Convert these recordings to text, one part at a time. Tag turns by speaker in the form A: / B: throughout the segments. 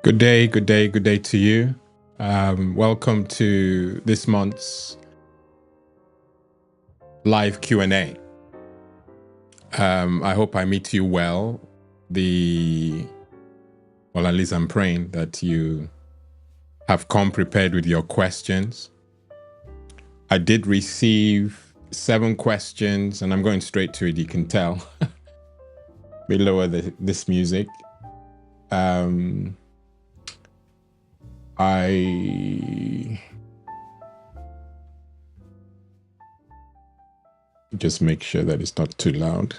A: Good day, good day, good day to you. Welcome to this month's live Q&A. I hope I meet you well. Well, at least I'm praying that you have come prepared with your questions. I did receive 7 questions, and I'm going straight to it. You can tell. We lower this music. I just make sure that it's not too loud.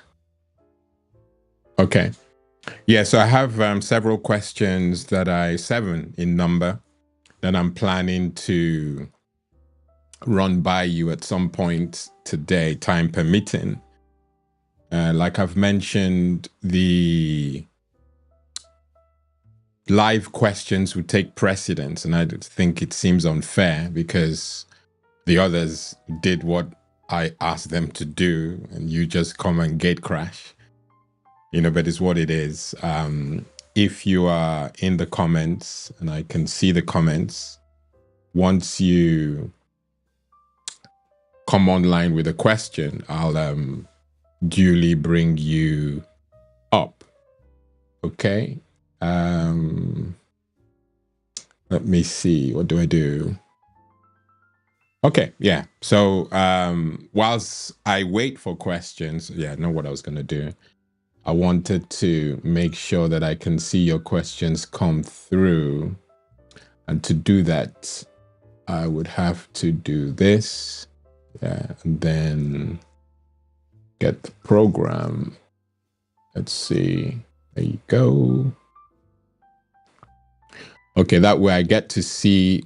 A: Okay. Yeah, so I have several questions 7 in number, that I'm planning to run by you at some point today, time permitting. Like I've mentioned, the live questions would take precedence, and I think it seems unfair because the others did what I asked them to do, and you just come and gate crash. But it's what it is. If you are in the comments, and I can see the comments, once you come online with a question, I'll duly bring you up. Okay. Let me see. What do I do? Okay. Yeah. So whilst I wait for questions, I know what I was going to do. I wanted to make sure that I can see your questions come through. And to do that, I would have to do this. And then get the program. Let's see. There you go. Okay, that way I get to see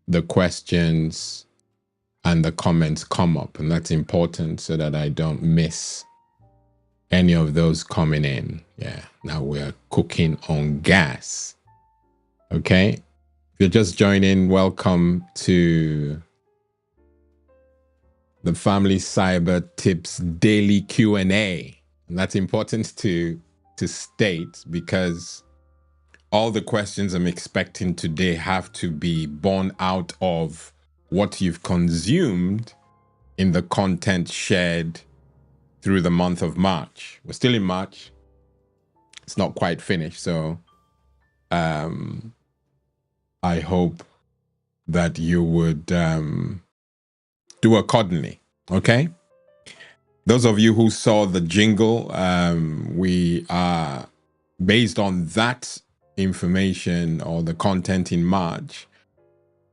A: the questions and the comments come up. And that's important so that I don't miss any of those coming in. Yeah, now we're cooking on gas. Okay, if you're just joining, welcome to the Family Cyber Tips Daily Q&A. And that's important to state, because all the questions I'm expecting today have to be born out of what you've consumed in the content shared through the month of March. We're still in March. It's not quite finished. So I hope that you would do accordingly. Okay. Those of you who saw the jingle, we are based on that information or the content in March.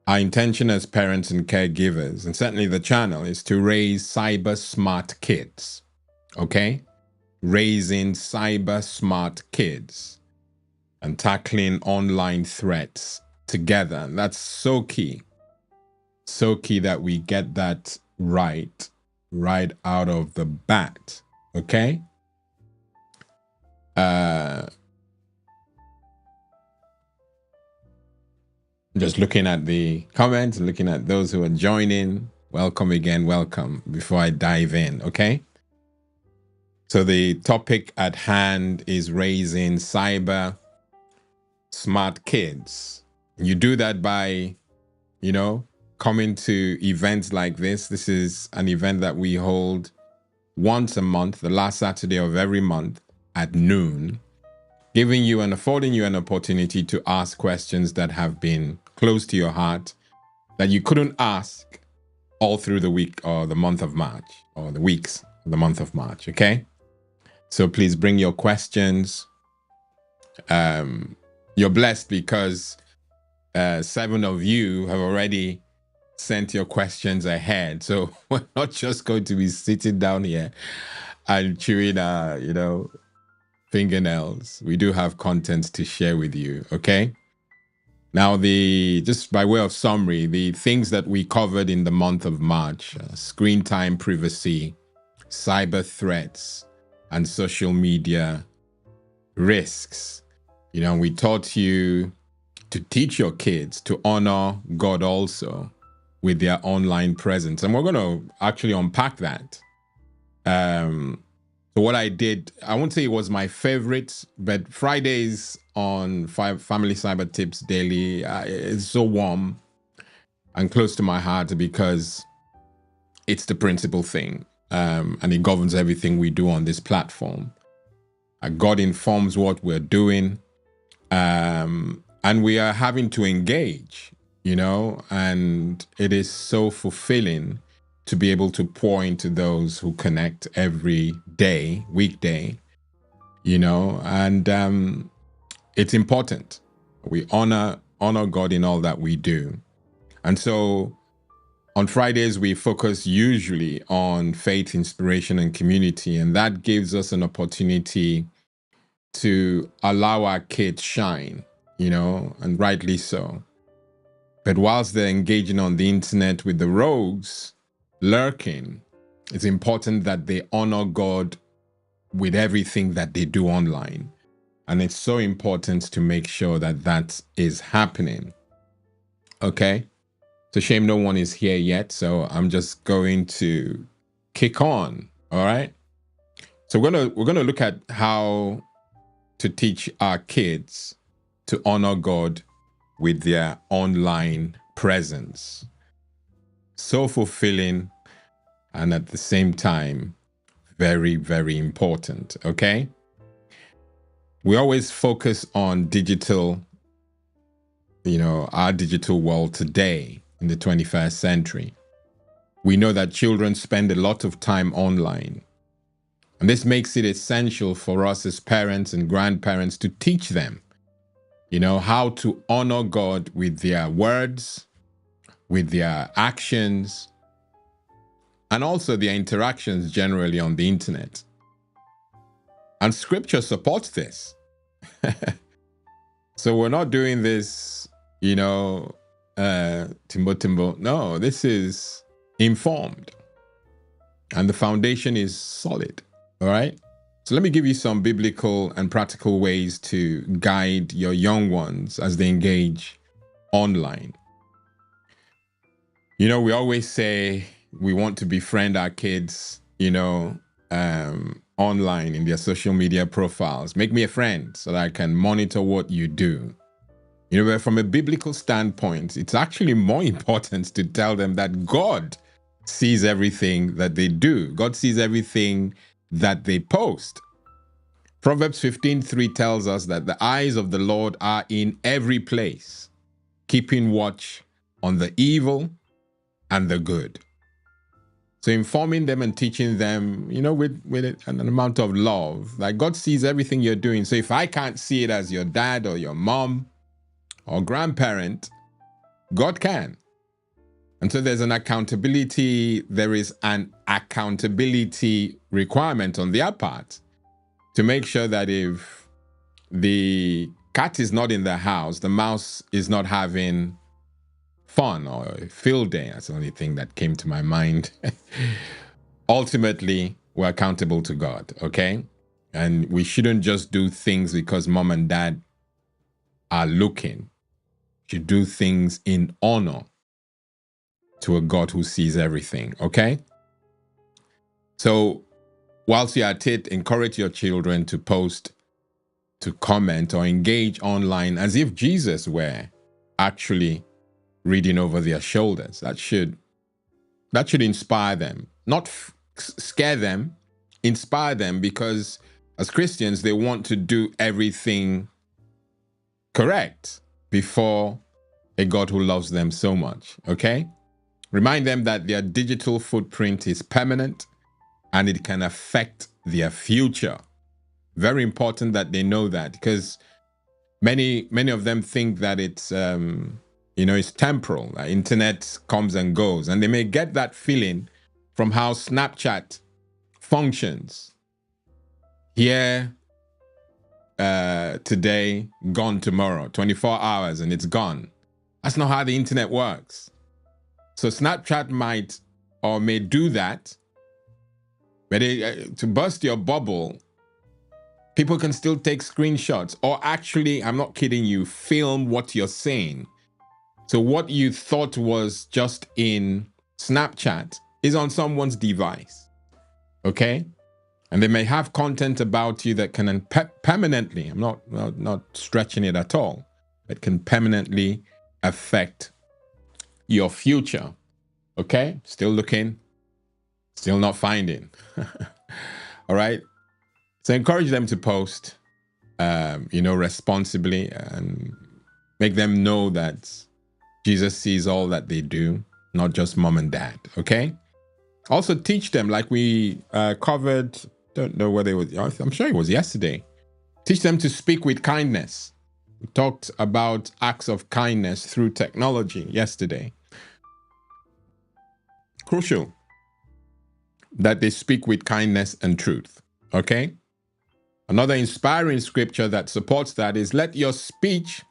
A: Our intention as parents and caregivers, and certainly the channel, is to raise cyber smart kids. Okay? Raising cyber smart kids and tackling online threats together. And that's so key. So key that we get that right out of the bat. Okay? Just looking at the comments, looking at those who are joining. Welcome again, welcome. Before I dive in, okay? So the topic at hand is raising cyber smart kids. You do that by, coming to events like this. This is an event that we hold once a month, the last Saturday of every month at noon, giving you and affording you an opportunity to ask questions that have been close to your heart that you couldn't ask all through the week or the month of March, or the weeks of the month of March, okay? So please bring your questions. You're blessed because 7 of you have already sent your questions ahead. So we're not just going to be sitting down here and chewing our, fingernails. We do have content to share with you, okay? Now, just by way of summary, the things that we covered in the month of March: screen time privacy, cyber threats, and social media risks. We taught you to teach your kids to honor God also with their online presence. And we're going to actually unpack that. So what I did, I won't say it was my favorite, but Fridays on Family Cyber Tips Daily, it's so warm and close to my heart because it's the principal thing, and it governs everything we do on this platform. God informs what we're doing, and we are having to engage, and it is so fulfilling to be able to pour into those who connect every day, weekday, and it's important. We honor God in all that we do. And so on Fridays, we focus usually on faith, inspiration, and community, and that gives us an opportunity to allow our kids shine, and rightly so. But whilst they're engaging on the internet with the rogues lurking, it's important that they honor God with everything that they do online. And it's so important to make sure that that is happening. Okay? It's a shame no one is here yet, so I'm just going to kick on. All right? So we're gonna look at how to teach our kids to honor God with their online presence. So fulfilling, and at the same time, very, very important. Okay? We always focus on digital, our digital world today in the 21st century. We know that children spend a lot of time online. And this makes it essential for us as parents and grandparents to teach them, how to honor God with their words, with their actions, and also their interactions generally on the internet. And scripture supports this. So we're not doing this, timbo. No, this is informed. And the foundation is solid. All right. So let me give you some biblical and practical ways to guide your young ones as they engage online. We always say we want to befriend our kids, online in their social media profiles. Make me a friend so that I can monitor what you do. But from a biblical standpoint, it's actually more important to tell them that God sees everything that they do. God sees everything that they post. Proverbs 15:3 tells us that the eyes of the Lord are in every place, keeping watch on the evil and the good. So informing them and teaching them, with an amount of love, like God sees everything you're doing. So if I can't see it as your dad or your mom or grandparent, God can. And so there's an accountability requirement on their part to make sure that if the cat is not in the house, the mouse is not having fun or a field day. That's the only thing that came to my mind. Ultimately, we're accountable to God, okay? And we shouldn't just do things because mom and dad are looking. We should do things in honor to a God who sees everything, okay? So whilst you're at it, encourage your children to post, to comment, or engage online as if Jesus were actually reading over their shoulders. That should inspire them, not scare them, inspire them, because as Christians, they want to do everything correct before a God who loves them so much, okay? Remind them that their digital footprint is permanent and it can affect their future. Very important that they know that, because many of them think that it's it's temporal. Internet comes and goes, and they may get that feeling from how Snapchat functions. Here today, gone tomorrow, 24 hours and it's gone. That's not how the internet works. So Snapchat might or may do that, but to burst your bubble, people can still take screenshots, or actually, I'm not kidding you, film what you're saying. So what you thought was just in Snapchat is on someone's device, okay? And they may have content about you that can permanently, I'm not stretching it at all, but can permanently affect your future. Okay? Still looking, still not finding. All right? So encourage them to post, responsibly, and make them know that Jesus sees all that they do, not just mom and dad. Okay? Also teach them, like we covered, don't know whether it was, I'm sure it was yesterday. Teach them to speak with kindness. We talked about acts of kindness through technology yesterday. Crucial that they speak with kindness and truth. Okay? Another inspiring scripture that supports that is, let your speech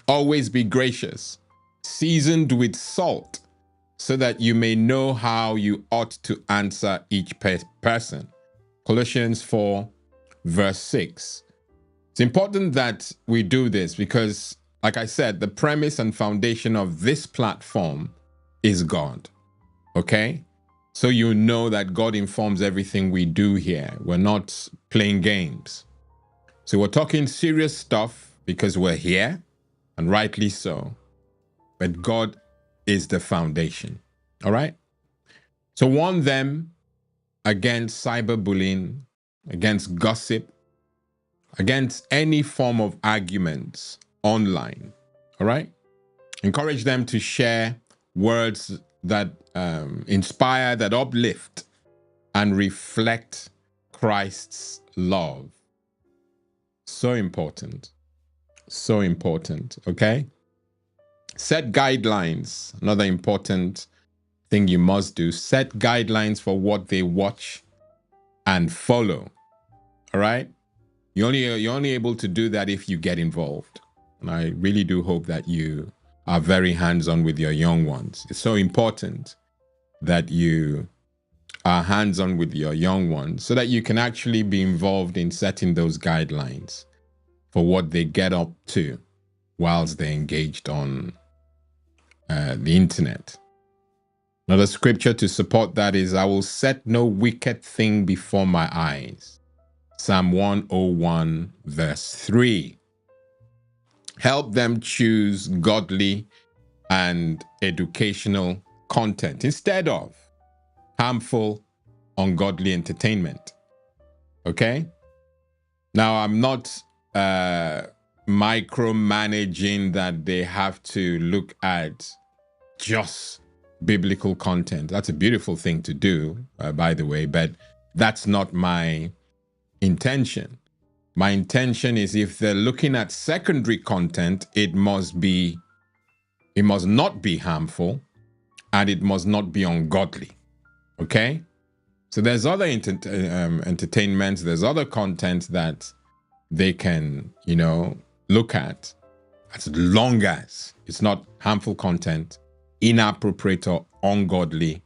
A: always be gracious, seasoned with salt, so that you may know how you ought to answer each person. Colossians 4, verse 6. It's important that we do this because, like I said, the premise and foundation of this platform is God. Okay? So you know that God informs everything we do here. We're not playing games. So we're talking serious stuff because we're here, and rightly so. But God is the foundation. All right? So warn them against cyberbullying, against gossip, against any form of arguments online. All right? Encourage them to share words that inspire, that uplift, and reflect Christ's love. So important. So important. Okay? Set guidelines. Another important thing you must do. Set guidelines for what they watch and follow. All right? You're only able to do that if you get involved. And I really do hope that you are very hands-on with your young ones. It's so important that you are hands-on with your young ones so that you can actually be involved in setting those guidelines for what they get up to whilst they're engaged on the internet. Another scripture to support that is, I will set no wicked thing before my eyes. Psalm 101, verse 3. Help them choose godly and educational content instead of harmful, ungodly entertainment. Okay? Now, I'm not micromanaging that they have to look at just biblical content. That's a beautiful thing to do, by the way, but that's not my intention. My intention is, if they're looking at secondary content, it must not be harmful, and it must not be ungodly. Okay? So there's other entertainments, there's other content that they can, look at, as long as it's not harmful content, inappropriate or ungodly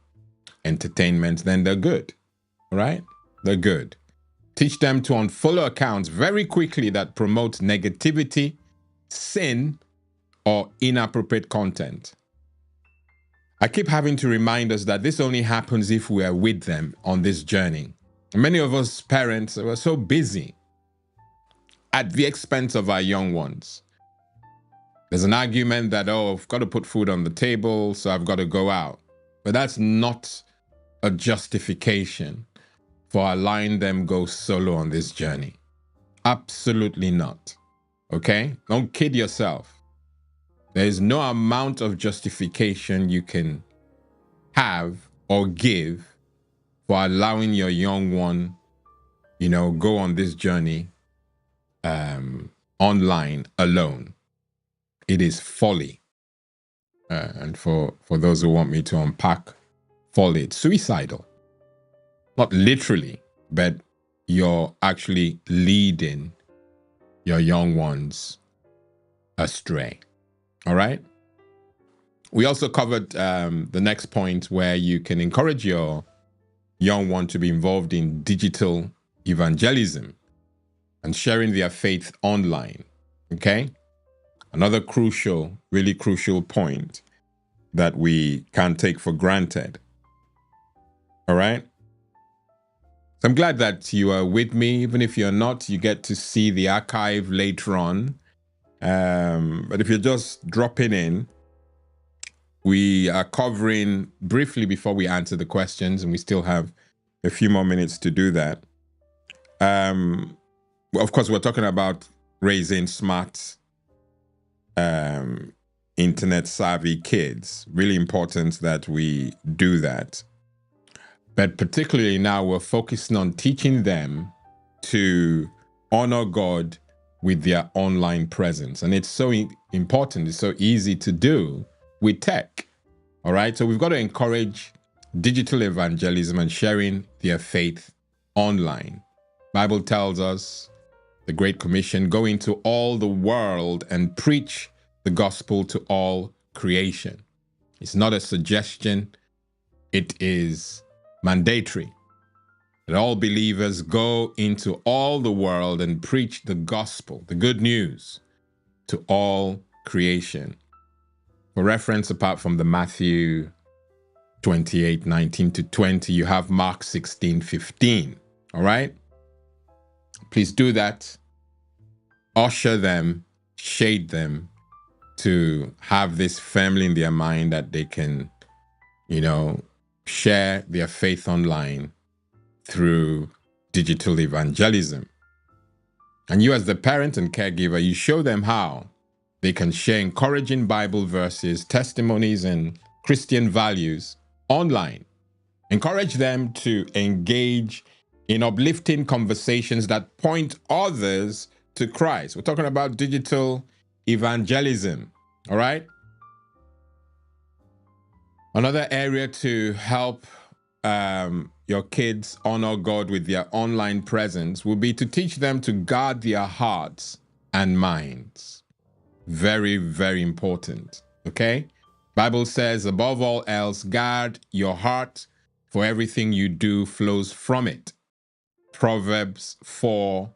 A: entertainment, then they're good. All right? They're good. Teach them to unfollow accounts very quickly that promote negativity, sin, or inappropriate content. I keep having to remind us that this only happens if we are with them on this journey. Many of us parents are so busy at the expense of our young ones. There's an argument that, I've got to put food on the table, so I've got to go out. But that's not a justification for allowing them go solo on this journey. Absolutely not. Okay? Don't kid yourself. There is no amount of justification you can have or give for allowing your young one, go on this journey online alone. It is folly. And for those who want me to unpack folly, it's suicidal. Not literally, but you're actually leading your young ones astray. All right? We also covered the next point, where you can encourage your young one to be involved in digital evangelism and sharing their faith online. Okay? Another really crucial point that we can't take for granted. All right? I'm glad that you are with me. Even if you're not, you get to see the archive later on. But if you're just dropping in, we are covering briefly before we answer the questions, and we still have a few more minutes to do that. Well, of course, we're talking about raising smart, internet savvy kids. Really important that we do that. But particularly now, we're focusing on teaching them to honor God with their online presence. And it's so important, it's so easy to do with tech. All right. So we've got to encourage digital evangelism and sharing their faith online. Bible tells us, the Great Commission, go into all the world and preach the gospel to all creation. It's not a suggestion, it is mandatory that all believers go into all the world and preach the gospel, the good news, to all creation. For reference, apart from the Matthew 28:19-20, you have Mark 16:15. All right? Please do that. Usher them, shade them to have this firmly in their mind that they can, share their faith online through digital evangelism. And you, as the parent and caregiver, you show them how they can share encouraging Bible verses, testimonies, and Christian values online. Encourage them to engage in uplifting conversations that point others to Christ. We're talking about digital evangelism, all right? Another area to help your kids honor God with their online presence will be to teach them to guard their hearts and minds. Very, very important, okay? Bible says, above all else, guard your heart, for everything you do flows from it. Proverbs 4,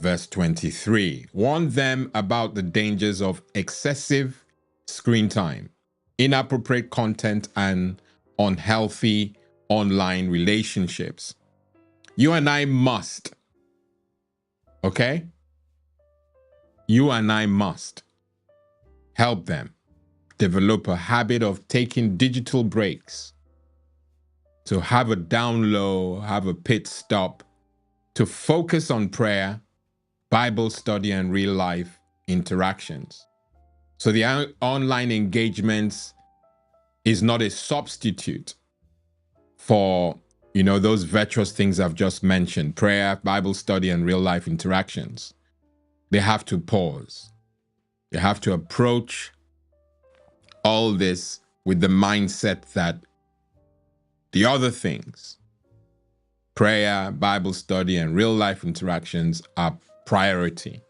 A: verse 23. Warn them about the dangers of excessive screen time, inappropriate content, and unhealthy online relationships. You and I must, okay? You and I must help them develop a habit of taking digital breaks, to have a down low, have a pit stop, to focus on prayer, Bible study, and real life interactions. So the online engagements is not a substitute for, those virtuous things I've just mentioned, prayer, Bible study, and real life interactions. They have to pause. They have to approach all this with the mindset that the other things, prayer, Bible study, and real life interactions, are priority,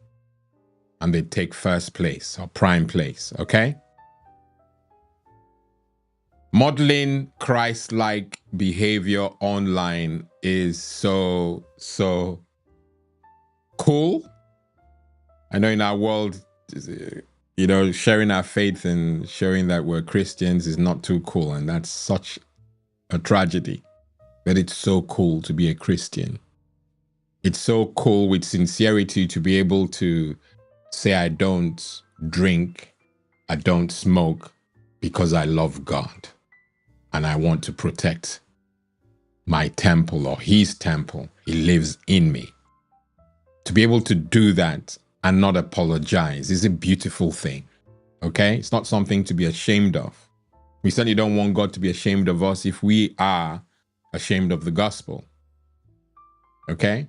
A: and they take first place or prime place, okay? Modeling Christ-like behavior online is so cool. I know in our world, sharing our faith and showing that we're Christians is not too cool, and that's such a tragedy. But it's so cool to be a Christian. It's so cool with sincerity to be able to say, I don't drink, I don't smoke because I love God and I want to protect my temple or his temple. He lives in me. To be able to do that and not apologize is a beautiful thing, okay? It's not something to be ashamed of. We certainly don't want God to be ashamed of us if we are ashamed of the gospel, okay?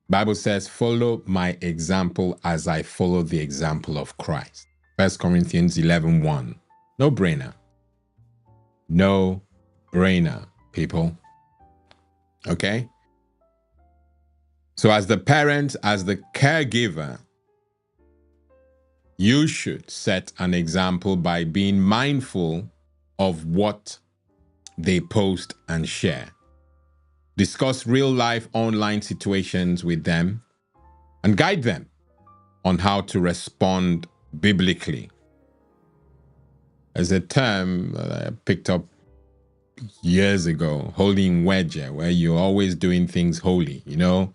A: Bible says, follow my example as I follow the example of Christ. 1 Corinthians 11:1. No brainer. No brainer, people. Okay? So as the parent, as the caregiver, you should set an example by being mindful of what they post and share. Discuss real-life online situations with them and guide them on how to respond biblically. As a term I picked up years ago, holy wedge, where you're always doing things holy, you know.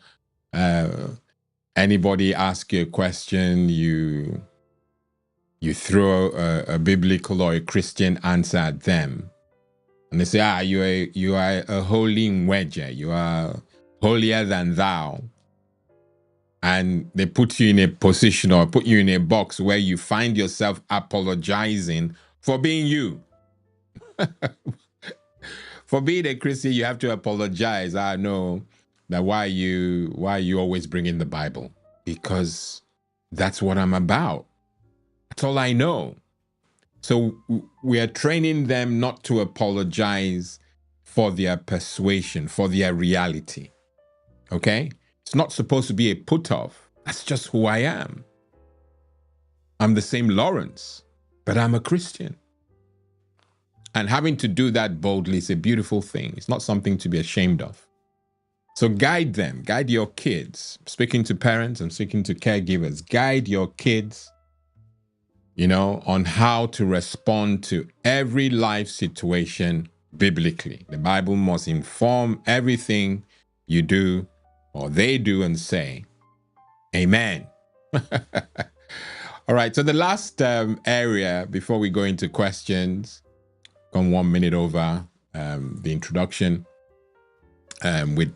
A: Anybody ask you a question, you throw a biblical or a Christian answer at them, and they say, you are a holy wedge, you are holier than thou. And they put you in a position or put you in a box where you find yourself apologizing for being you. For being a Christian, you have to apologize. I know that why you always bring in the Bible, because that's what I'm about. That's all I know. So we are training them not to apologize for their persuasion, for their reality. Okay? It's not supposed to be a put off. That's just who I am. I'm the same Lawrence, but I'm a Christian. And having to do that boldly is a beautiful thing. It's not something to be ashamed of. So guide them, guide your kids. Speaking to parents and speaking to caregivers, guide your kids, you know, on how to respond to every life situation biblically. The Bible must inform everything you do or they do and say. Amen. All right, so the last area before we go into questions, gone 1 minute over the introduction. With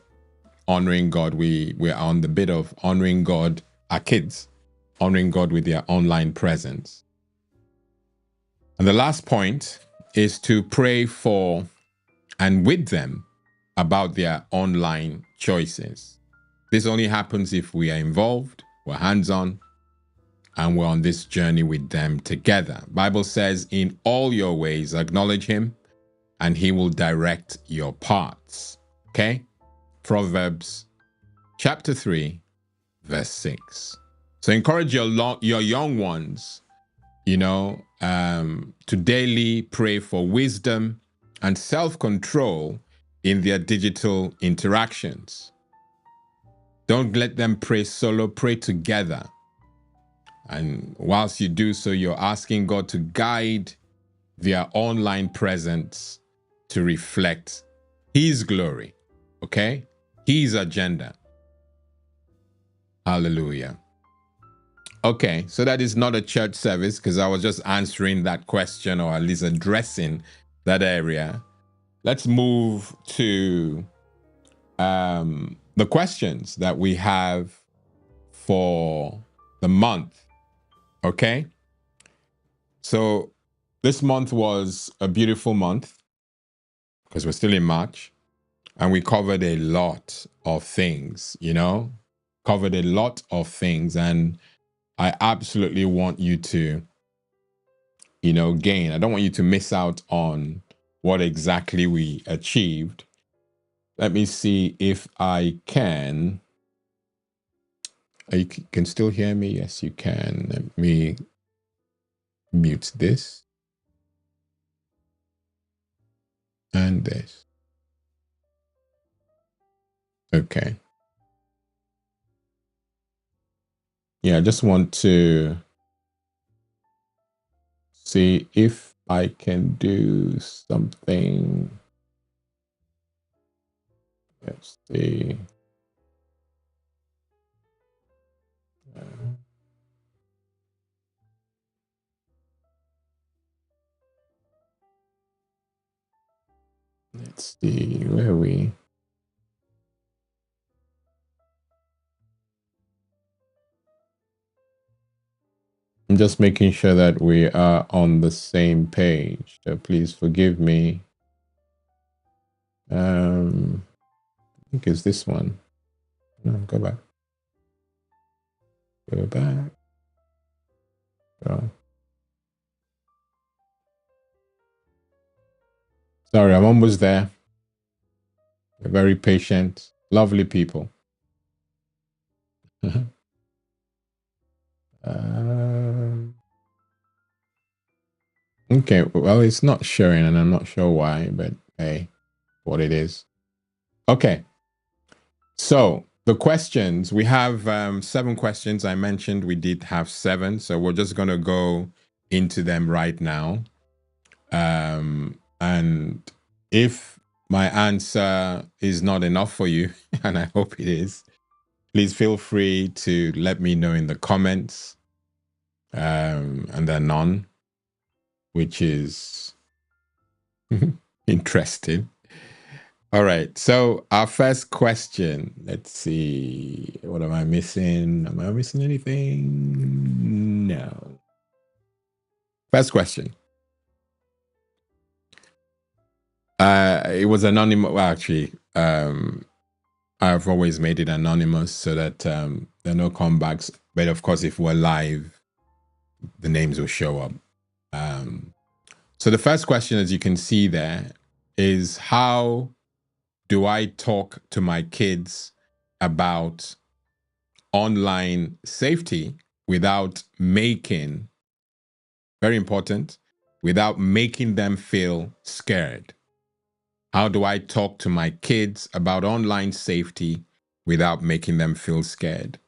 A: honoring God, we're on the bit of honoring God, our kids, honoring God with their online presence. And the last point is to pray for and with them about their online choices. This only happens if we are involved, we're hands-on, and we're on this journey with them together. Bible says, in all your ways, acknowledge him, and he will direct your paths. Okay? Proverbs chapter 3, verse 6. So encourage your young ones, you know, to daily pray for wisdom and self-control in their digital interactions. Don't let them pray solo, pray together. And whilst you do so, you're asking God to guide their online presence to reflect his glory, okay? His agenda. Hallelujah. Okay, so that is not a church service because I was just answering that question, or at least addressing that area. Let's move to the questions that we have for the month. Okay, so this month was a beautiful month because we're still in March, and we covered a lot of things, you know, covered a lot of things. And I absolutely want you to, you know, gain. I don't want you to miss out on what exactly we achieved. Let me see if I can. You can still hear me? Yes, you can. Let me mute this and this. Okay. Yeah, I just want to see if I can do something. Let's see. Let's see, where are we? I'm just making sure that we are on the same page. So please forgive me. I think it's this one. No, go back. Go back. Go. Sorry, I'm almost there. You're very patient, lovely people. Okay, well, it's not showing, and I'm not sure why, but hey, what it is. Okay, so the questions, we have 7 questions. I mentioned we did have 7, so we're just going to go into them right now. And If my answer is not enough for you, and I hope it is, please feel free to let me know in the comments. And then none, which is interesting. All right. So our first question, let's see. What am I missing? Am I missing anything? No. First question. It was anonymous. Well, actually, I've always made it anonymous so that there are no comebacks. But of course, if we're live, the names will show up. So the first question, as you can see there, is how do I talk to my kids about online safety without making, very important, without making them feel scared? How do I talk to my kids about online safety without making them feel scared?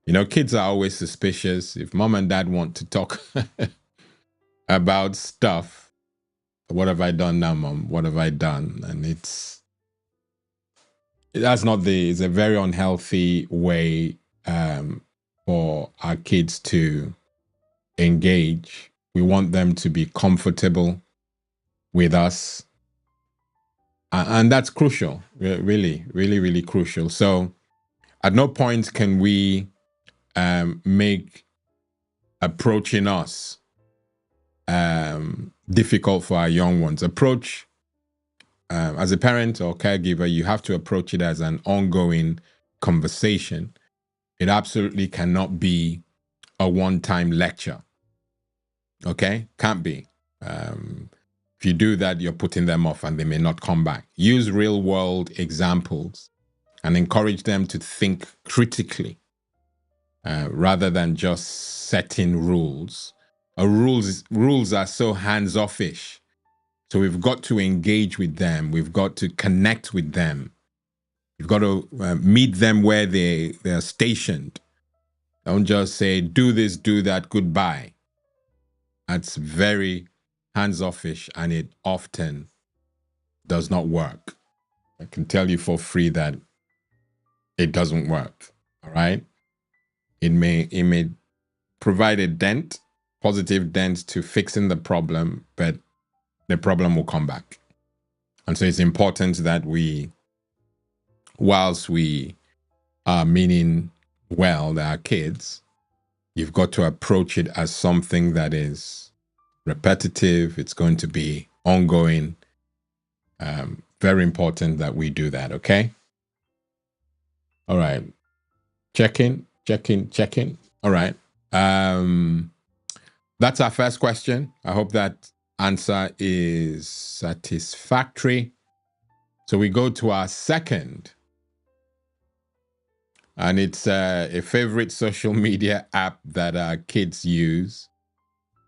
A: You know, kids are always suspicious. If mom and dad want to talk about stuff, what have I done now, mom? What have I done? And it's a very unhealthy way for our kids to engage. We want them to be comfortable with us. And that's crucial, really, really, really crucial. So at no point can we make approaching us difficult for our young ones. As a parent or caregiver, you have to approach it as an ongoing conversation. It absolutely cannot be a one-time lecture. Okay? Can't be. If you do that, you're putting them off and they may not come back. Use real-world examples and encourage them to think critically rather than just setting rules. Rules are so hands-offish. So we've got to engage with them. We've got to connect with them. We've got to meet them where they're stationed. Don't just say, do this, do that, goodbye. That's very hands-offish, and it often does not work. I can tell you for free that it doesn't work. All right. It may provide a dent, positive dent to fixing the problem, but the problem will come back. And so it's important that whilst we are meaning well, our kids, you've got to approach it as something that is repetitive. It's going to be ongoing. Very important that we do that, okay? All right. Checking. All right. That's our first question. I hope that answer is satisfactory. So we go to our second. And it's a favorite social media app that our kids use.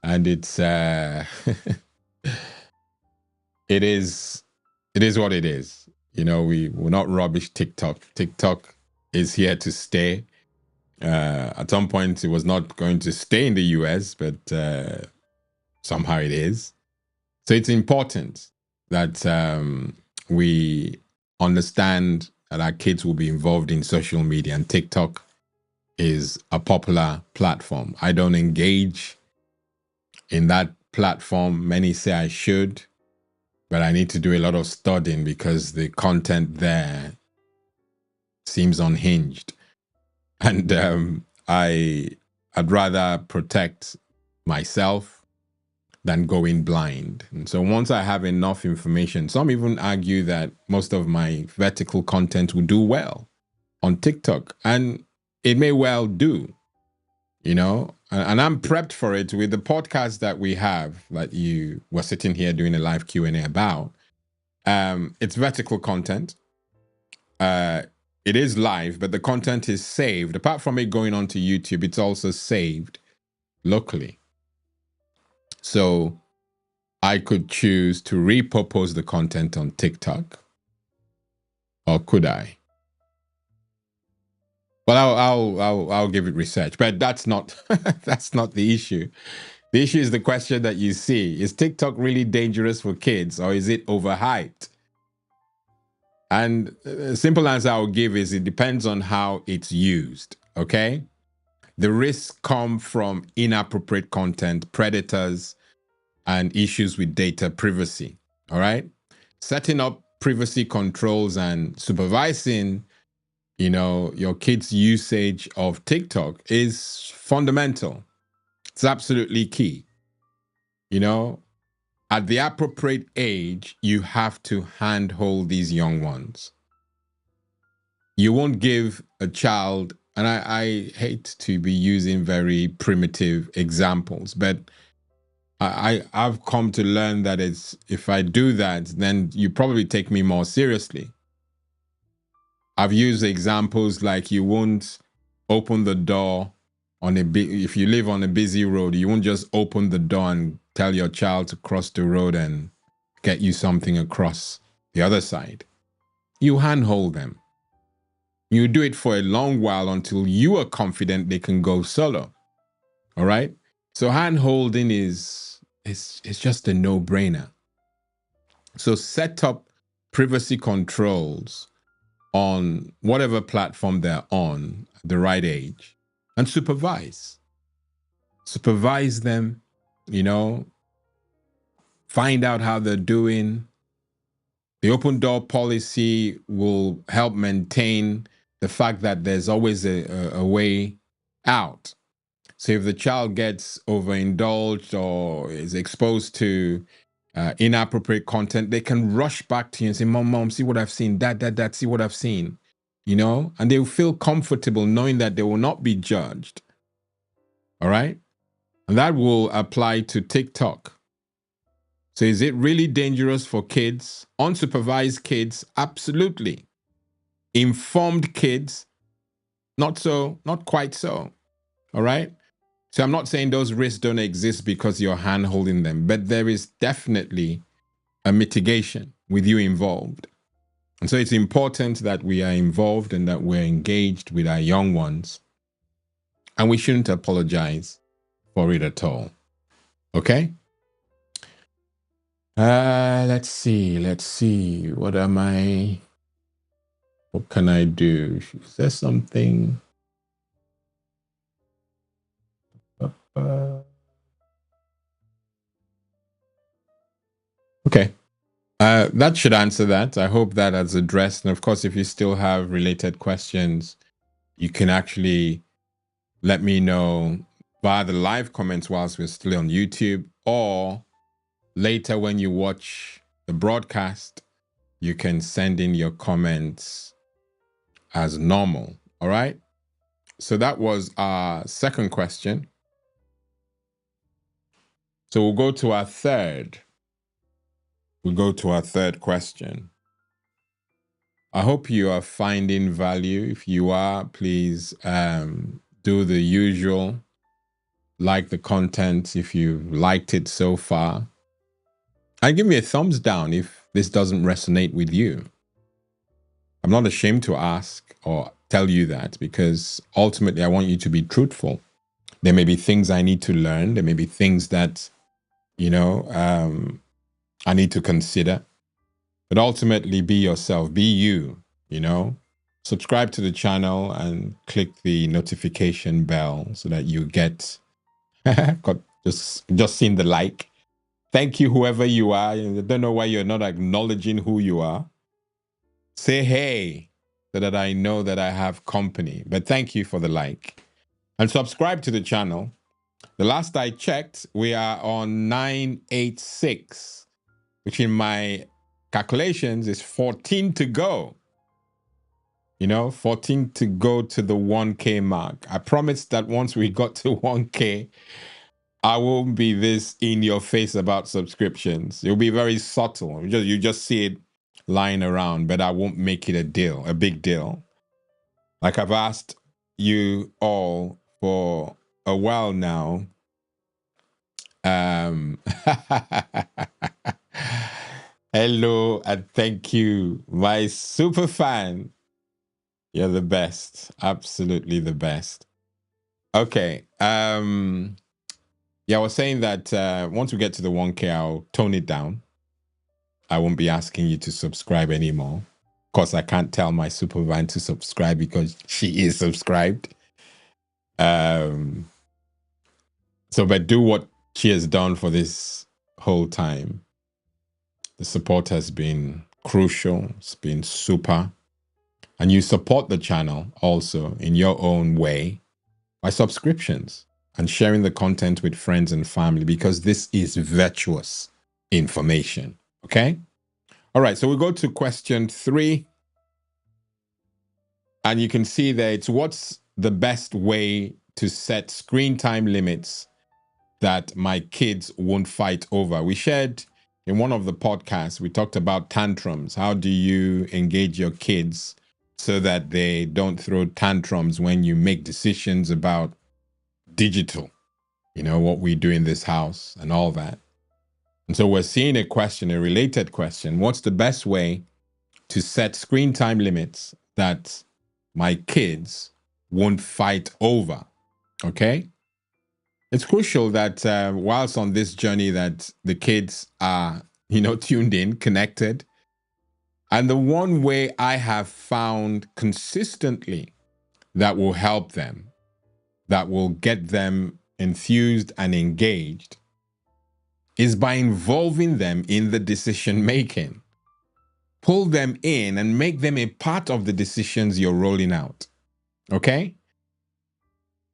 A: And it's it is what it is. You know, we will not rubbish TikTok. TikTok is here to stay. At some point, it was not going to stay in the US, but somehow it is. So it's important that we understand that our kids will be involved in social media, and TikTok is a popular platform. I don't engage in that platform. Many say I should, but I need to do a lot of studying because the content there seems unhinged. And I'd rather protect myself than go in blind. And so once I have enough information, some even argue that most of my vertical content will do well on TikTok, and it may well do, you know, and I'm prepped for it with the podcast that we have that you were sitting here doing a live Q&A about. It's vertical content. It is live, but the content is saved. Apart from it going onto YouTube, it's also saved locally. So I could choose to repurpose the content on TikTok, or could I? Well, I'll give it research, but that's not that's not the issue. The issue is the question that you see. Is TikTok really dangerous for kids or is it overhyped? And the simple answer I will give is it depends on how it's used, okay? The risks come from inappropriate content, predators, and issues with data privacy, all right? Setting up privacy controls and supervising, your kids' usage of TikTok is fundamental. It's absolutely key. At the appropriate age, you have to handhold these young ones. You won't give a child, and I hate to be using very primitive examples, but I've come to learn that if I do that, then you probably take me more seriously. I've used examples like you won't open the door if you live on a busy road, you won't just open the door and tell your child to cross the road and get you something across the other side. You handhold them. You do it for a long while until you are confident they can go solo. All right? So hand-holding is just a no-brainer. So set up privacy controls on whatever platform they're on at the right age and supervise them, find out how they're doing. The open door policy will help maintain the fact that there's always a way out. So if the child gets overindulged or is exposed to inappropriate content, they can rush back to you and say, Mom, see what I've seen, Dad, see what I've seen, and they'll feel comfortable knowing that they will not be judged. All right? And that will apply to TikTok. So is it really dangerous for kids? Unsupervised kids? Absolutely. Informed kids? Not so, not quite so. All right? So I'm not saying those risks don't exist because you're hand-holding them, but there is definitely a mitigation with you involved. And so it's important that we are involved and that we're engaged with our young ones. And we shouldn't apologize for it at all. Okay? Let's see. What can I do? Is there something? Okay. That should answer that. I hope that has addressed. And of course, if you still have related questions, you can actually let me know via the live comments whilst we're still on YouTube, or later when you watch the broadcast, you can send in your comments as normal. All right. So that was our second question. So we'll go to our third. We'll go to our third question. I hope you are finding value. If you are, please do the usual. Like the content if you've liked it so far. And give me a thumbs down if this doesn't resonate with you. I'm not ashamed to ask or tell you that, because ultimately I want you to be truthful. There may be things I need to learn. There may be things that, I need to consider. But ultimately, be yourself, be you, Subscribe to the channel and click the notification bell so that you get, just seen the like. Thank you, whoever you are. I don't know why you're not acknowledging who you are. Say hey, so that I know that I have company. But thank you for the like. And subscribe to the channel. The last I checked, we are on 986, which in my calculations is 14 to go. 14 to go to the 1K mark. I promised that once we got to 1K, I won't be this in your face about subscriptions. It'll be very subtle. You just see it lying around, but I won't make it a big deal. Like I've asked you all for a while now. Hello and thank you, my super fan. You're the best. Absolutely the best. Okay. Yeah, I was saying that once we get to the 1K, I'll tone it down. I won't be asking you to subscribe anymore. Of course, I can't tell my supervisor to subscribe because she is subscribed. Um, but do what she has done for this whole time. The support has been crucial. It's been super. And you support the channel also in your own way by subscriptions and sharing the content with friends and family because this is virtuous information. Okay? All right, so we go to question 3. And you can see that it's what's the best way to set screen time limits that my kids won't fight over. We shared in one of the podcasts, we talked about tantrums. How do you engage your kids so that they don't throw tantrums when you make decisions about digital, what we do in this house and all that. And so we're seeing a question, a related question. What's the best way to set screen time limits that my kids won't fight over? Okay? It's crucial that whilst on this journey that the kids are, tuned in, connected. And the one way I have found consistently that will help them, that will get them enthused and engaged, is by involving them in the decision making. Pull them in and make them a part of the decisions you're rolling out. Okay?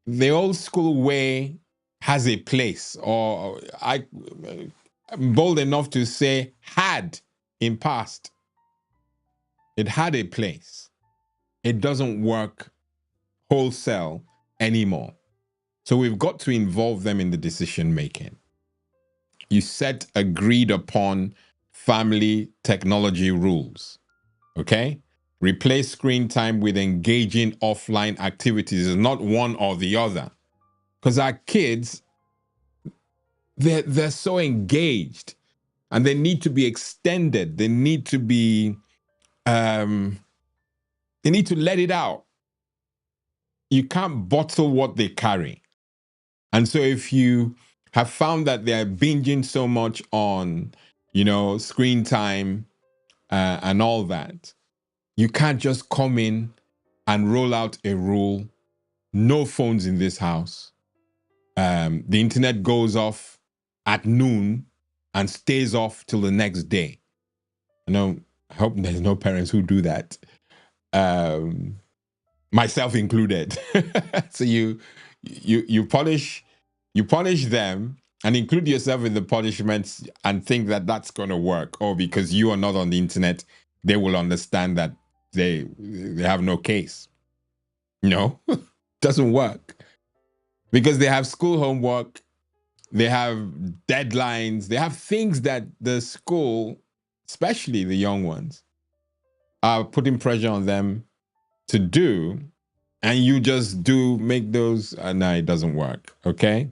A: The old school way has a place, or I'm bold enough to say had in past. It had a place. It doesn't work wholesale anymore. So we've got to involve them in the decision making. You set agreed upon family technology rules. Okay? Replace screen time with engaging offline activities. It's not one or the other. Because our kids, they're so engaged and they need to be extended. They need to be, they need to let it out. You can't bottle what they carry. And so if you have found that they're binging so much on, screen time and all that, you can't just come in and roll out a rule. No phones in this house. The internet goes off at noon and stays off till the next day. I hope there's no parents who do that, myself included. So you punish them and include yourself in the punishments and think that that's going to work. Oh, because you are not on the internet, they will understand that they have no case. No, doesn't work because they have school homework, they have deadlines, they have things that the school, especially the young ones, are putting pressure on them to do, and you just do make those. No, it doesn't work. Okay,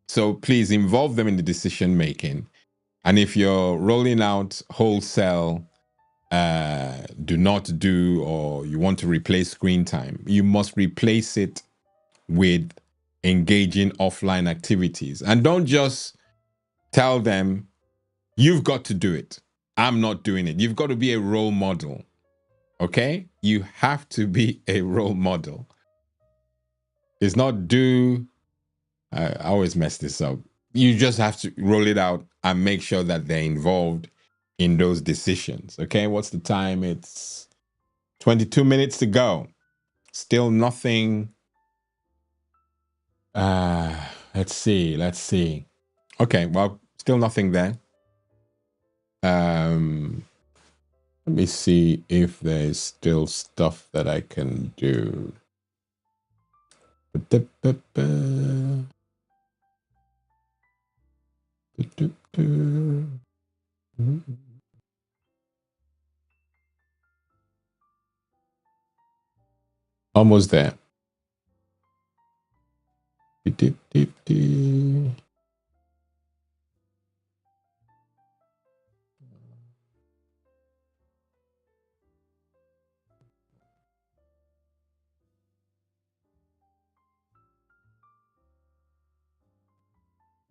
A: so please involve them in the decision making, and if you're rolling out wholesale do not do, or you want to replace screen time, you must replace it with engaging offline activities. And don't just tell them, you've got to do it. I'm not doing it. You've got to be a role model. Okay? You have to be a role model. It's not do, I always mess this up. You just have to roll it out and make sure that they're involved in those decisions. Okay? What's the time? It's 22 minutes to go. Still nothing. Let's see. Okay, well, still nothing there. Let me see if there's still stuff that I can do. Almost there.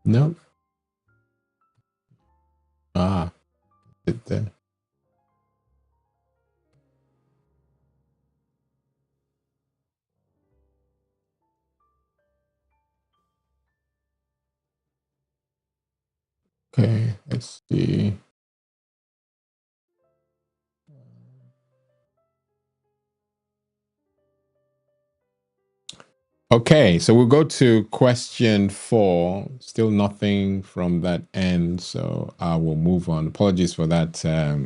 A: No. Ah, it there. Okay, let's see. Okay, so we'll go to question 4. Still nothing from that end, so I will move on. Apologies for that. Yeah,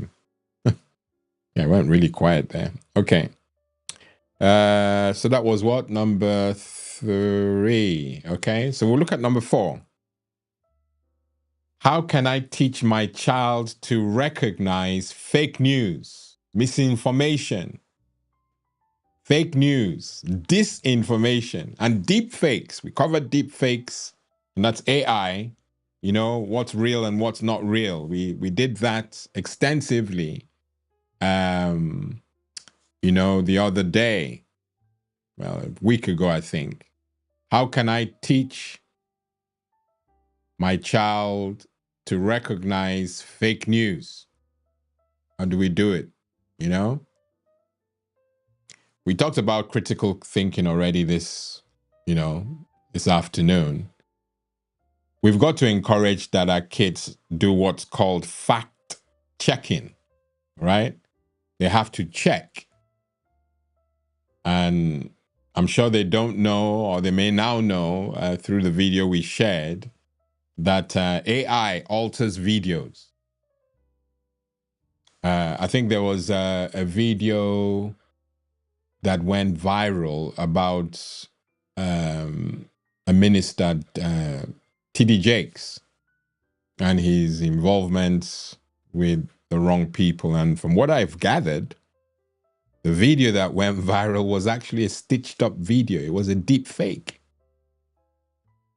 A: I went really quiet there. Okay. So that was what? Number 3. Okay, so we'll look at number 4. How can I teach my child to recognize fake news, misinformation, fake news, disinformation, and deep fakes? We covered deep fakes, and that's AI. You know, what's real and what's not real. We did that extensively, the other day. Well, a week ago, I think. How can I teach my child to recognize fake news? How do we do it? You know, we talked about critical thinking already this afternoon. We've got to encourage that our kids do what's called fact checking, right? They have to check. And I'm sure they don't know, or they may now know through the video we shared, that AI alters videos. I think there was a video that went viral about a minister, TD Jakes, and his involvement with the wrong people. And from what I've gathered, the video that went viral was actually a stitched up video. It was a deep fake.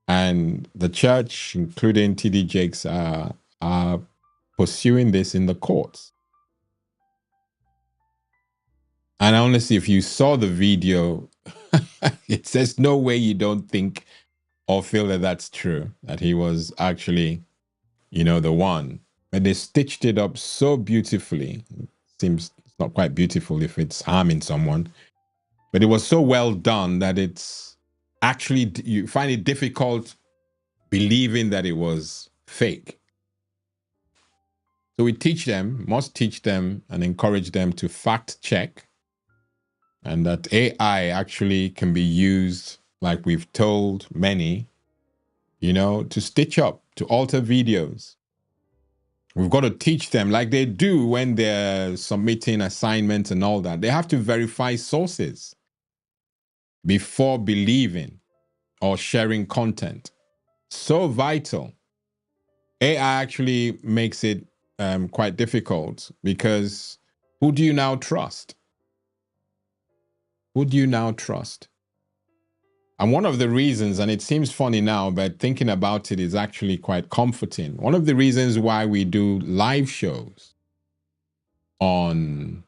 A: And the church, including TD Jakes, are pursuing this in the courts. And honestly, if you saw the video, it says no way you don't think or feel that that's true, that he was actually, the one. And they stitched it up so beautifully. Seems it's not quite beautiful if it's harming someone, but it was so well done that it's actually, you find it difficult believing that it was fake. So we must teach them and encourage them to fact check, and that AI actually can be used, like we've told many, to stitch up, to alter videos. We've got to teach them, like they do when they're submitting assignments and all that. They have to verify sources before believing or sharing content. So vital. AI actually makes it quite difficult, because who do you now trust? Who do you now trust? And one of the reasons, and it seems funny now, but thinking about it is actually quite comforting. One of the reasons why we do live shows on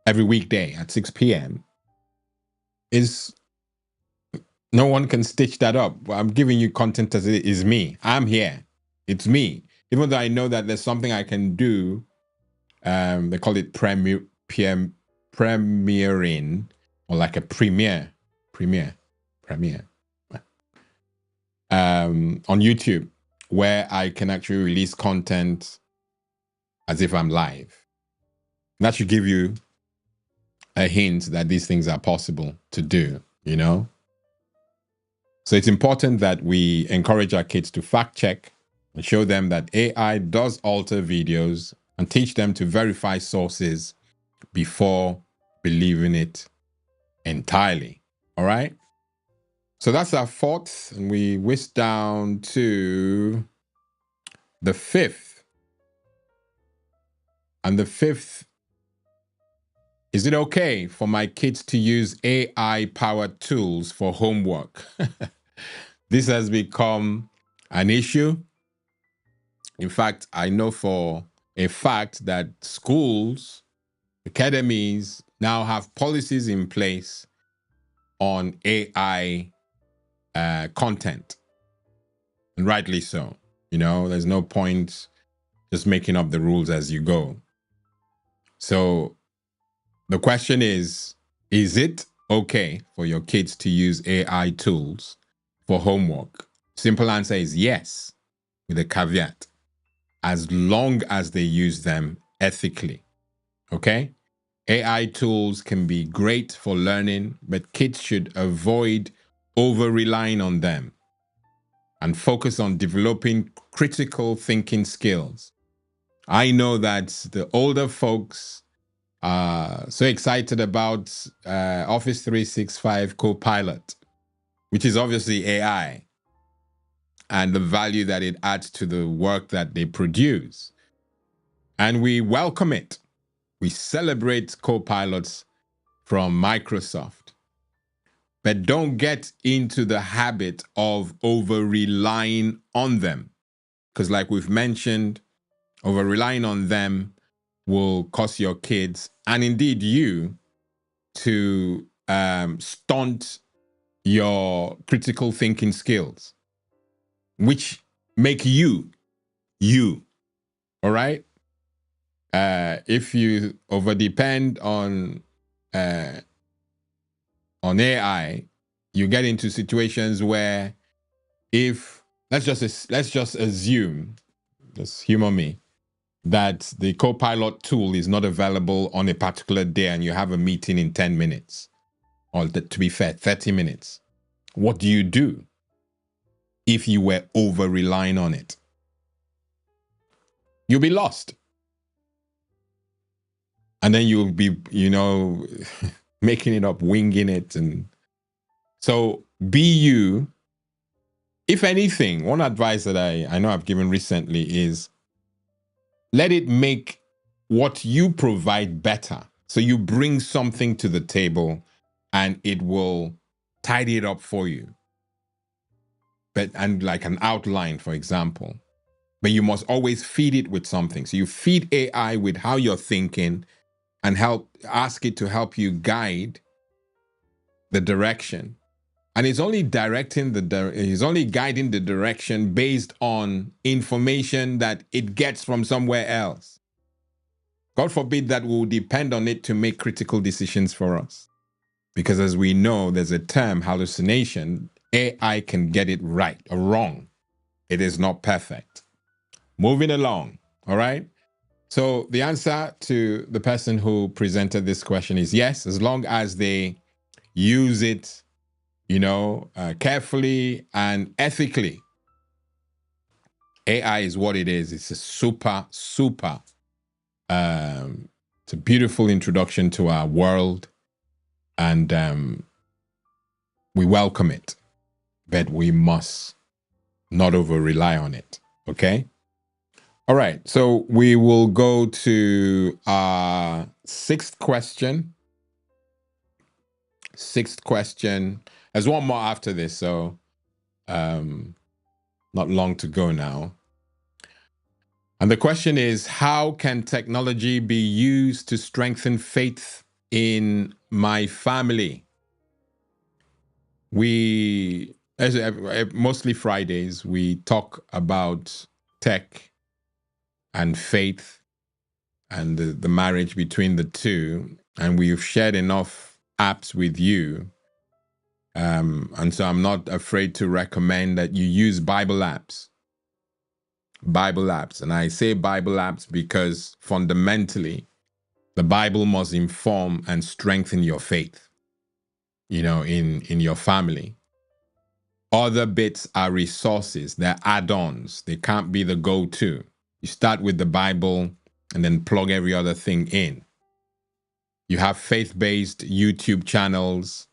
A: every weekday at 6 p.m. is no one can stitch that up. I'm giving you content as it is me. I'm here. It's me. Even though I know that there's something I can do, they call it premiering, or like a premiere on YouTube, where I can actually release content as if I'm live. That should give you a hint that these things are possible to do, So it's important that we encourage our kids to fact check and show them that AI does alter videos, and teach them to verify sources before believing it entirely. All right? So that's our 4th, and we whisk down to the 5th. And the 5th, is it okay for my kids to use AI-powered tools for homework? This has become an issue. In fact, I know for a fact that schools, academies now have policies in place on AI content, and rightly so. There's no point just making up the rules as you go. So the question is it okay for your kids to use AI tools for homework? Simple answer is yes, with a caveat, as long as they use them ethically. Okay? AI tools can be great for learning, but kids should avoid over relying on them and focus on developing critical thinking skills. I know that the older folks are so excited about Office 365 Copilot, which is obviously AI, and the value that it adds to the work that they produce. And we welcome it. We celebrate Copilots from Microsoft. But don't get into the habit of over relying on them. Because, like we've mentioned, over relying on them will cause your kids, and indeed you, to stunt your critical thinking skills, which make you. All right? If you over depend on AI, you get into situations where, if let's just assume, just humor me, that the Copilot tool is not available on a particular day and you have a meeting in 10 minutes, or to be fair, 30 minutes. What do you do if you were over relying on it? You'll be lost. And then you'll be, making it up, winging it. And so be you. If anything, one advice that I know I've given recently is let it make what you provide better. So you bring something to the table and it will tidy it up for you. And like an outline, for example. But you must always feed it with something. So you feed AI with how you're thinking and ask it to help you guide the direction. And it's only guiding the direction based on information that it gets from somewhere else. God forbid that we'll depend on it to make critical decisions for us. Because as we know, there's a term, hallucination. AI can get it right or wrong. It is not perfect. Moving along, all right? So the answer to the person who presented this question is yes, as long as they use it, carefully and ethically. AI is what it is. It's a super, it's a beautiful introduction to our world, and we welcome it, but we must not over rely on it. Okay? All right. So we will go to our sixth question. There's one more after this, so not long to go now. And the question is, how can technology be used to strengthen faith in my family? Mostly Fridays, we talk about tech and faith and the marriage between the two. And we've shared enough apps with you. And so I'm not afraid to recommend that you use Bible apps. And I say Bible apps because fundamentally, the Bible must inform and strengthen your faith, in your family. Other bits are resources, they're add-ons. They can't be the go-to. You start with the Bible and then plug every other thing in. You have faith-based YouTube channels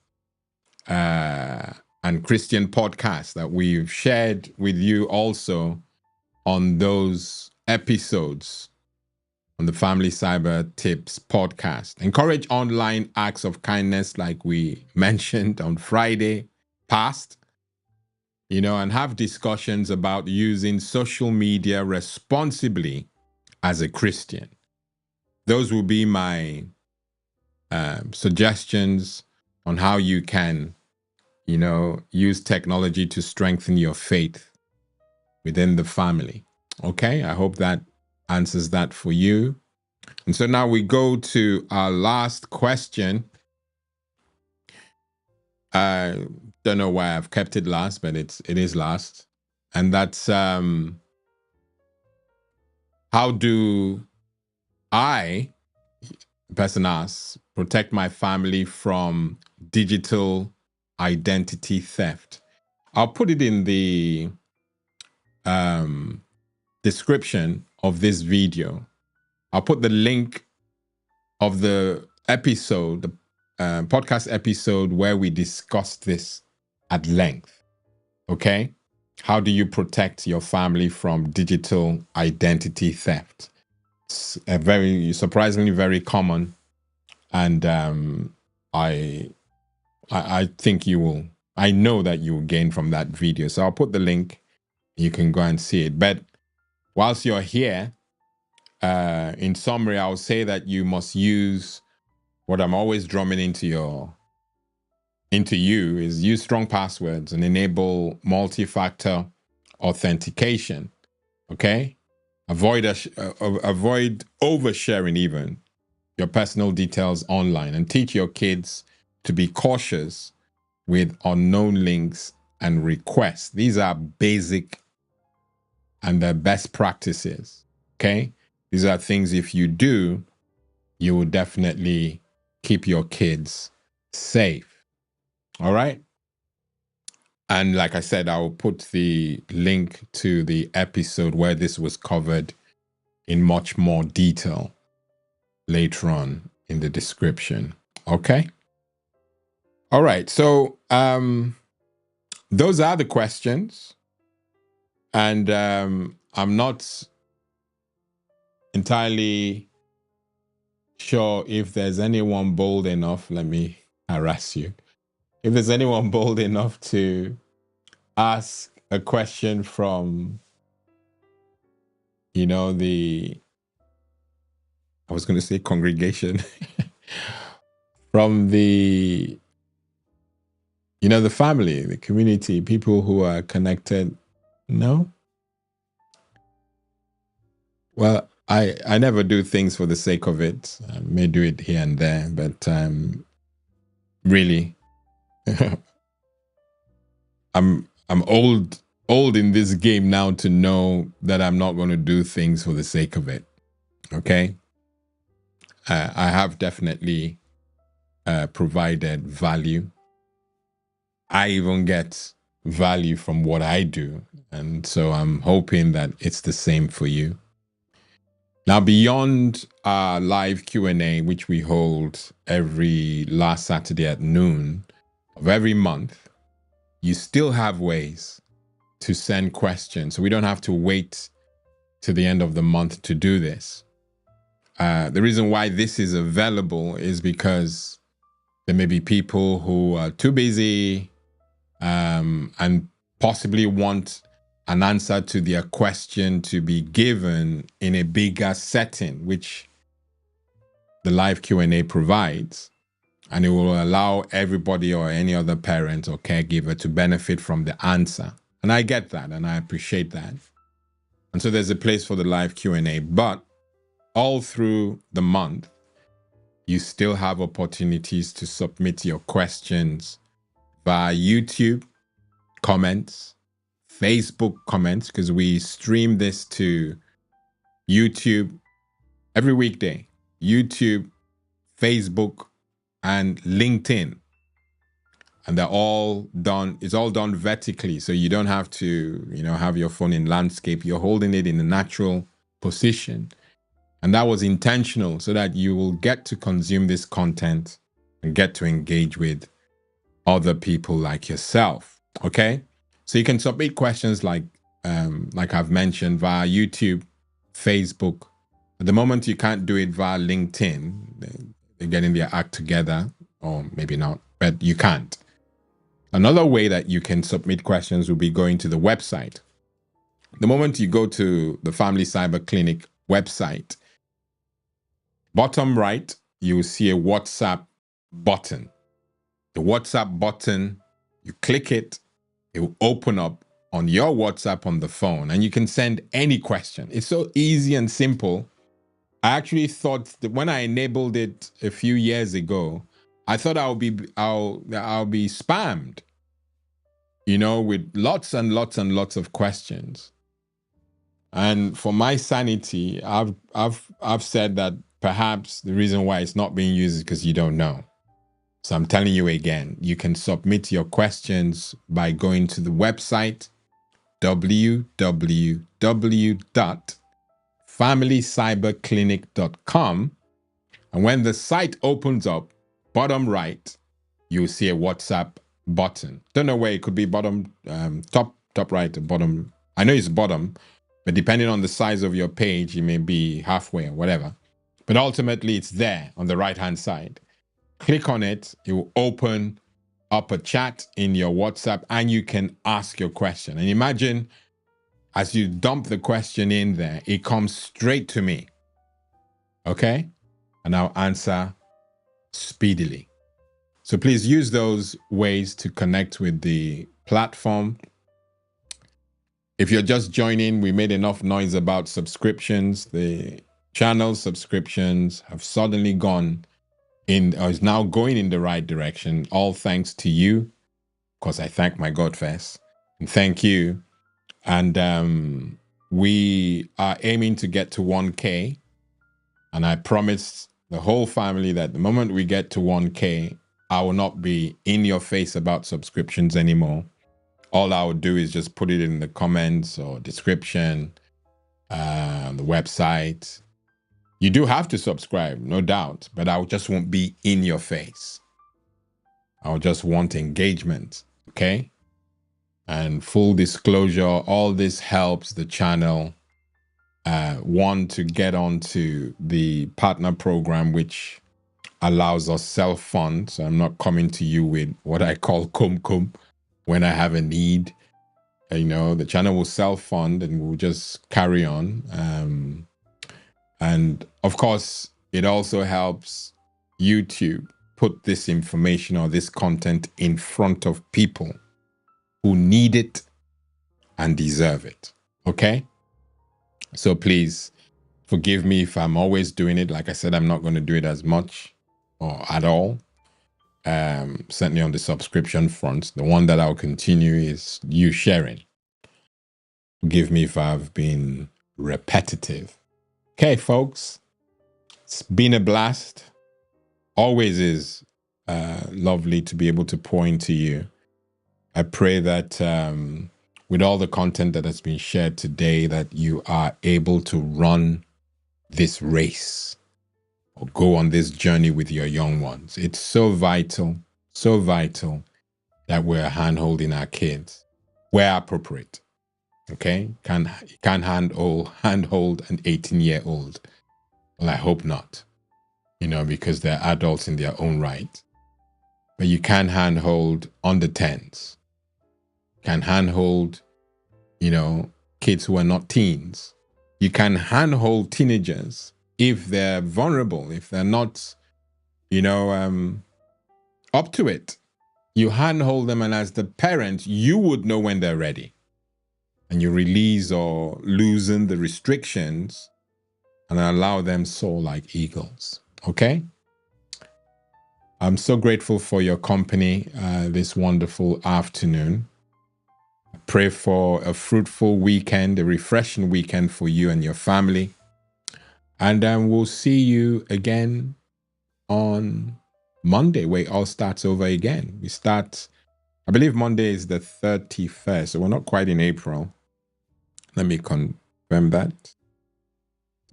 A: and Christian podcasts that we've shared with you also on those episodes on the Family Cyber Tips podcast. Encourage online acts of kindness like we mentioned on Friday past, and have discussions about using social media responsibly as a Christian. Those will be my suggestions on how you can use technology to strengthen your faith within the family. Okay, I hope that answers that for you. And so now we go to our last question. I don't know why I've kept it last, but it is last. And that's how do I, person asks, protect my family from digital identity theft? I'll put it in the description of this video. I'll put the link of the episode, the podcast episode where we discussed this at length. Okay? How do you protect your family from digital identity theft? It's a very surprisingly very common, and I think you will. I know that you will gain from that video. So I'll put the link. You can go and see it. But whilst you're here, in summary, I'll say that you must use what I'm always drumming into you is use strong passwords and enable multi-factor authentication. Okay, avoid oversharing even your personal details online, and teach your kids to be cautious with unknown links and requests. These are basic and the best practices. Okay, these are things if you do, you will definitely keep your kids safe. All right. And like I said, I will put the link to the episode where this was covered in much more detail later on in the description. Okay. All right. So those are the questions. And I'm not entirely sure if there's anyone bold enough. Let me harass you. If there's anyone bold enough to ask a question from, I was going to say congregation, from the, the family, the community, people who are connected. No? Well, I never do things for the sake of it. I may do it here and there, but really, I'm old in this game now to know that I'm not going to do things for the sake of it. Okay? I have definitely provided value. I even get value from what I do. And so I'm hoping that it's the same for you. Now, beyond our live Q&A, which we hold every last Saturday at noon of every month, you still have ways to send questions. So we don't have to wait to the end of the month to do this. The reason why this is available is because there may be people who are too busy and possibly want an answer to their question to be given in a bigger setting, which the live Q&A provides. And it will allow everybody or any other parent or caregiver to benefit from the answer. And I get that, and I appreciate that. And so there's a place for the live Q&A. But all through the month, you still have opportunities to submit your questions via YouTube comments, Facebook comments, because we stream this to YouTube every weekday. YouTube, Facebook, and LinkedIn. And they're all done, it's all done vertically. So you don't have to, have your phone in landscape. You're holding it in a natural position. And that was intentional so that you will get to consume this content and get to engage with other people like yourself. Okay? So you can submit questions like I've mentioned via YouTube, Facebook. At the moment, you can't do it via LinkedIn. They're getting their act together, or maybe not, but you can't. Another way that you can submit questions will be going to the website. The moment you go to the Family Cyber Clinic website, bottom right, you will see a WhatsApp button. The WhatsApp button, You click it, it will open up on your WhatsApp on the phone, and you can send any question. It's so easy and simple. I actually thought that when I enabled it a few years ago, I thought I'll be spammed, with lots and lots and lots of questions. And for my sanity, I've said that perhaps the reason why it's not being used is because you don't know. So I'm telling you again, you can submit your questions by going to the website www.familycyberclinic.com. And when the site opens up, bottom right, you'll see a WhatsApp button. Don't know where it could be, bottom, top right, or bottom. I know it's bottom, but depending on the size of your page, it may be halfway or whatever. But ultimately, it's there on the right-hand side. Click on it. It will open up a chat in your WhatsApp, and you can ask your question. And imagine as you dump the question in there, it comes straight to me. Okay? And I'll answer speedily. So please use those ways to connect with the platform. If you're just joining, we made enough noise about subscriptions. The channel subscriptions have suddenly is now going in the right direction. All thanks to you. Of course, I thank my God first. And thank you. And we are aiming to get to 1K. And I promised the whole family that the moment we get to 1K, I will not be in your face about subscriptions anymore. All I would do is just put it in the comments or description, the website. You do have to subscribe, no doubt, but I just won't be in your face. I'll just want engagement, okay? And full disclosure, all this helps the channel one to get onto the partner program, which allows us self-fund. So I'm not coming to you with what I call cum when I have a need. The channel will self-fund and we'll just carry on. And of course, it also helps YouTube put this information or this content in front of people who need it and deserve it. Okay? So please forgive me if I'm always doing it. Like I said, I'm not going to do it as much or at all. Certainly on the subscription front. The one that I'll continue is you sharing. Forgive me if I've been repetitive. Okay, folks. It's been a blast. Always is lovely to be able to pour into you. I pray that with all the content that has been shared today, that you are able to run this race or go on this journey with your young ones. It's so vital that we're hand-holding our kids where appropriate. Okay? You can't handhold an 18-year-old. Well, I hope not. Because they're adults in their own right. But you can handhold under 10s. You can handhold, kids who are not teens. You can handhold teenagers if they're vulnerable, if they're not, up to it. You handhold them, and as the parent, you would know when they're ready. And you release or loosen the restrictions and allow them soar like eagles. Okay? I'm so grateful for your company this wonderful afternoon. I pray for a fruitful weekend, a refreshing weekend for you and your family. And we'll see you again on Monday, where it all starts over again. We start, I believe Monday is the 31st, so we're not quite in April. Let me confirm that.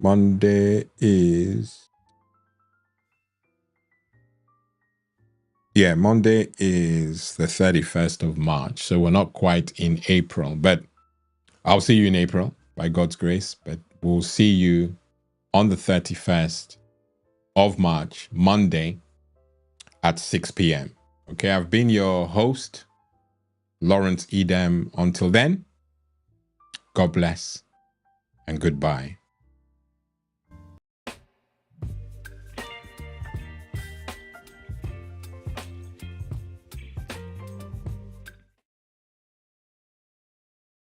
A: Monday is... Yeah, Monday is the 31st of March, so we're not quite in April, but I'll see you in April by God's grace, but we'll see you on the 31st of March, Monday at 6 p.m. Okay, I've been your host, Lawrence Edem. Until then, God bless and goodbye.